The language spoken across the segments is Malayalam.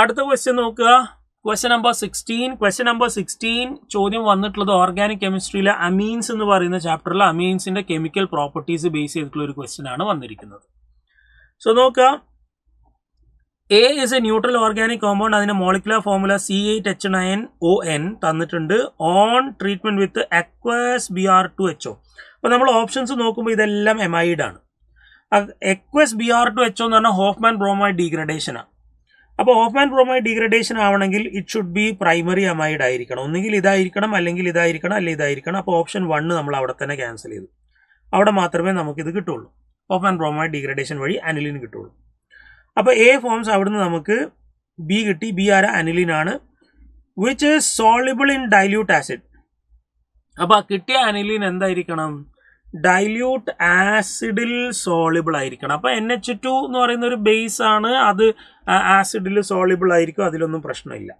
അടുത്ത ക്വസ്റ്റ്യൻ നോക്കുക. ക്വസ്റ്റ്യൻ നമ്പർ 16 ചോദ്യം വന്നിട്ടുള്ളത് ഓർഗാനിക് കെമിസ്ട്രിയിലെ അമീൻസ് എന്ന് പറയുന്ന ചാപ്റ്ററിൽ അമീൻസിന്റെ കെമിക്കൽ പ്രോപ്പർട്ടീസ് ബേസ് ചെയ്തിട്ടുള്ള ഒരു ക്വസ്റ്റ്യൻ ആണ് വന്നിരിക്കുന്നത്. സോ നോക്കുക, A is A neutral organic compound. അതിന്റെ മോളിക്കുലർ ഫോർമുല C8H9ON തന്നിട്ടുണ്ട്. On treatment with aqueous Br2HO. അപ്പോൾ നമ്മൾ ഓപ്ഷൻസ് നോക്കുമ്പോൾ ഇതെല്ലാം എമൈഡ് ആണ്. അക്വസ് Br2HO എന്ന് പറഞ്ഞാൽ ഹോഫ്മാൻ ബ്രോമൈഡ് ഡീഗ്രഡേഷനാണ്. അപ്പോൾ ഹോഫ്മാൻ ബ്രോമൈഡ് ഡീഗ്രഡേഷൻ ആവണമെങ്കിൽ it should be primary amide ആയിരിക്കണം. ഒന്നുകിൽ ഇതായിരിക്കണം, അല്ലെങ്കിൽ ഇതായിരിക്കണം, അല്ലെങ്കിൽ ഇതായിരിക്കണം. അപ്പോൾ ഓപ്ഷൻ 1 നമ്മൾ അവിടെ തന്നെ ക്യാൻസൽ ചെയ്തു. അവിടെ മാത്രമേ നമുക്കിത് കിട്ടുള്ളൂ. ഹോഫ്മാൻ ബ്രോമൈഡ് ഡീഗ്രഡേഷൻ വഴി അനിലിൻ കിട്ടുള്ളൂ. അപ്പോൾ എ ഫോംസ് അവിടുന്ന് നമുക്ക് ബി കിട്ടി. ബി ആര അനിലിൻ ആണ്, which is soluble in dilute acid. അപ്പോൾ കിട്ടിയ അനിലിൻ എന്തായിരിക്കണം? ഡൈല്യൂട്ട് ആസിഡിൽ സോളിബിൾ ആയിരിക്കണം. അപ്പോൾ NH2 എന്ന് പറയുന്ന ഒരു ബേസ് ആണ്, അത് ആസിഡിൽ സോളിബിൾ ആയിരിക്കും, അതിലൊന്നും പ്രശ്നമില്ല.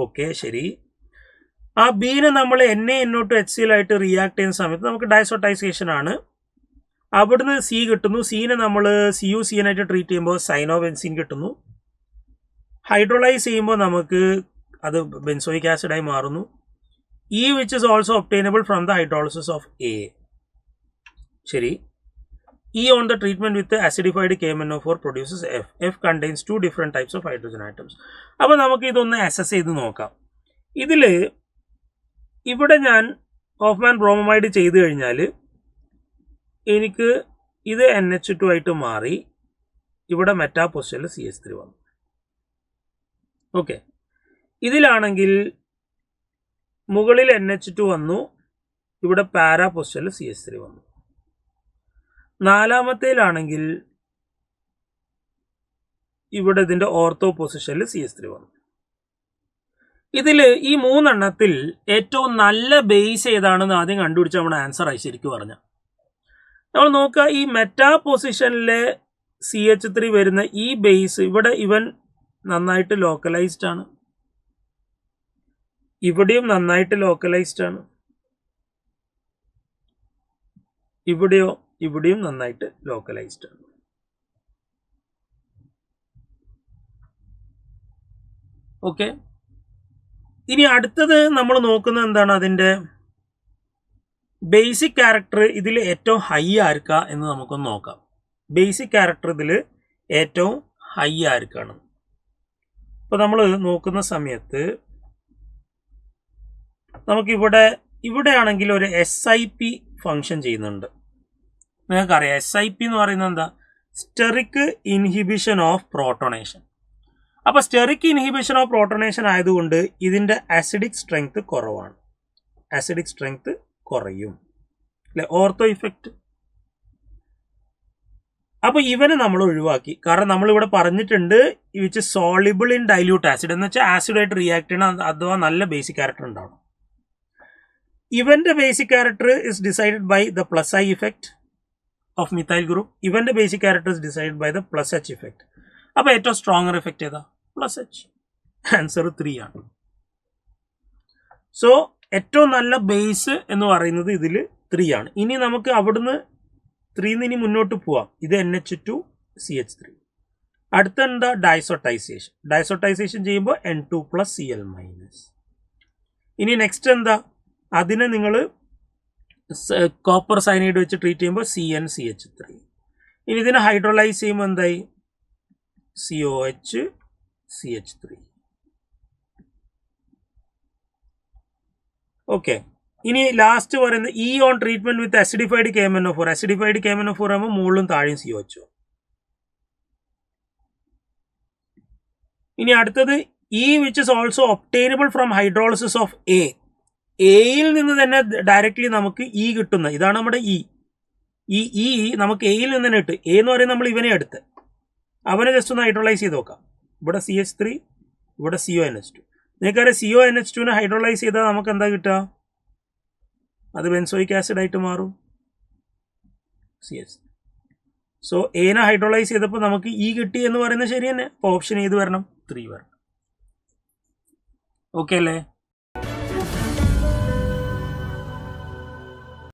ഓക്കെ, ശരി. ആ ബീനെ നമ്മൾ NaNO2HCl ആയിട്ട് റിയാക്ട് ചെയ്യുന്ന സമയത്ത് നമുക്ക് ഡൈസോട്ടൈസേഷൻ ആണ്. അവിടുന്ന് സി കിട്ടുന്നു. സീനെ നമ്മൾ CuCN ആയിട്ട് ട്രീറ്റ് ചെയ്യുമ്പോൾ സൈനോബെൻസീൻ കിട്ടുന്നു. ഹൈഡ്രോളൈസ് ചെയ്യുമ്പോൾ നമുക്ക് അത് ബെൻസോയിക് ആസിഡായി മാറുന്നു. E which is also obtainable from the hydrolysis of A. ശരി. E on the treatment with the acidified KMNO4 produces F. F contains 2 different types of hydrogen atoms. അപ്പോൾ നമുക്ക് ഇതൊന്ന് അസസ് ചെയ്ത് നോക്കാം. ഇവിടെ ഞാൻ ഹോഫ്മാൻ ബ്രോമൈഡ് ചെയ്ത് കഴിഞ്ഞാൽ എനിക്ക് ഇത് NH2 ആയിട്ട് മാറി. ഇവിടെ മെറ്റാ പൊസിഷനിൽ CH3 വന്നു. ഓക്കെ, ഇതിലാണെങ്കിൽ മുകളിൽ NH2 വന്നു, ഇവിടെ പാരാ പൊസിഷനിൽ CH3 വന്നു. നാലാമത്തേലാണെങ്കിൽ ഇവിടെ ഇതിന്റെ ഓർത്തോ പൊസിഷനിൽ CH3 വന്നു. ഇതിൽ ഈ 3 എണ്ണത്തിൽ ഏറ്റവും നല്ല ബേസ് ഏതാണെന്ന് ആദ്യം കണ്ടുപിടിച്ച നമ്മുടെ ആൻസർ ആയി ശരിക്കും പറഞ്ഞാൽ. നമ്മൾ നോക്കുക, ഈ മെറ്റാ പൊസിഷനിലെ CH3 വരുന്ന ഈ ബേസ് ഇവിടെ ഇവൻ നന്നായിട്ട് ലോക്കലൈസ്ഡ് ആണ്, ഇവിടെയും നന്നായിട്ട് ലോക്കലൈസ്ഡ് ആണ്, ഇവിടെയും നന്നായിട്ട് ലോക്കലൈസ്ഡ് ആണ്. ഓക്കെ, ഇനി അടുത്തത് നമ്മൾ നോക്കുന്നത് എന്താണ്? അതിൻ്റെ ബേസിക് ക്യാരക്ടർ ഇതിൽ ഏറ്റവും ഹൈ ആർക്കാ എന്ന് നമുക്കൊന്ന് നോക്കാം. ബേസിക് ക്യാരക്ടർ ഇതിൽ ഏറ്റവും ഹൈ ആർക്കാണ്. ഇപ്പോൾ നമ്മൾ നോക്കുന്ന സമയത്ത് നമുക്കിവിടെ ആണെങ്കിൽ ഒരു SIP ഫങ്ഷൻ ചെയ്യുന്നുണ്ട്. നിങ്ങൾക്കറിയാം SIP എന്ന് പറയുന്നത് എന്താ? Steric inhibition of protonation. അപ്പോൾ സ്റ്റെറിക് ഇൻഹിബിഷൻ ഓഫ് പ്രോട്ടോണേഷൻ ആയതുകൊണ്ട് ഇതിൻ്റെ ആസിഡിക് സ്ട്രെങ്ത് കുറവാണ്, ആസിഡിക് സ്ട്രെങ്ത് കുറയും അല്ലെ? Ortho effect. അപ്പോൾ ഇവനെ നമ്മൾ ഒഴിവാക്കി. കാരണം നമ്മളിവിടെ പറഞ്ഞിട്ടുണ്ട് which soluble in dilute acid എന്ന് വെച്ചാൽ ആസിഡായിട്ട് റിയാക്ട് ചെയ്യണം, അഥവാ നല്ല ബേസിക് ക്യാരക്ടർ ഉണ്ടാവണം. ഇവന്റെ basic character is decided by the plus I effect of methyl group. ഇവന്റെ basic character is decided by the plus H effect. അപ്പോൾ ഏറ്റവും സ്ട്രോങ്ങർ ഇഫക്റ്റ് ഏതാ? Plus H. ആൻസർ 3 ആണ്. സോ ഏറ്റവും നല്ല ബേസ് എന്ന് പറയുന്നത് ഇതിൽ 3 ആണ്. ഇനി നമുക്ക് അവിടുന്ന് 3 ഇനി മുന്നോട്ട് പോവാം. ഇത് NH2 CH3. അടുത്ത എന്താ? ഡൈസോട്ടൈസേഷൻ. ഡൈസോട്ടൈസേഷൻ ചെയ്യുമ്പോൾ N2+Cl-. ഇനി നെക്സ്റ്റ് എന്താ? അതിനെ നിങ്ങൾ കോപ്പർ സയനൈഡ് വെച്ച് ട്രീറ്റ് ചെയ്യുമ്പോൾ CnCH3. ഇനി ഇതിനെ ഹൈഡ്രോളൈസ് ചെയ്യുമ്പോൾ എന്തായി? COH CH3. ഓക്കെ, ഇനി ലാസ്റ്റ് പറയുന്നത് E on treatment with acidified KMNO4. Acidified KMNO4 ആകുമ്പോൾ മുകളിലും താഴെയും COH. ഇനി അടുത്തത് E which is also obtainable from hydrolysis of A. എയിൽ നിന്ന് തന്നെ ഡയറക്റ്റ്ലി നമുക്ക് E കിട്ടുന്ന ഇതാണ് നമ്മുടെ E. ഈ E നമുക്ക് എയിൽ നിന്ന് തന്നെ കിട്ടും. A എന്ന് പറയുന്നത് നമ്മൾ ഇവനെ എടുത്ത് അവനെ ജസ്റ്റ് ഒന്ന് ഹൈഡ്രോളൈസ് ചെയ്ത് നോക്കാം. ഇവിടെ CH3, ഇവിടെ CONH2. നിങ്ങൾക്കറിയാം CONH2നെ ഹൈഡ്രോളൈസ് ചെയ്താൽ നമുക്ക് എന്താ കിട്ടുക? അത് ബെൻസോയിക് ആസിഡ് ആയിട്ട് മാറും, CH. സോ എനെ ഹൈഡ്രോളൈസ് ചെയ്തപ്പോൾ നമുക്ക് E കിട്ടി എന്ന് പറയുന്നത് ശരി തന്നെ. അപ്പോൾ ഓപ്ഷൻ ഏത് വരണം? 3 വരണം. ഓക്കെ അല്ലേ?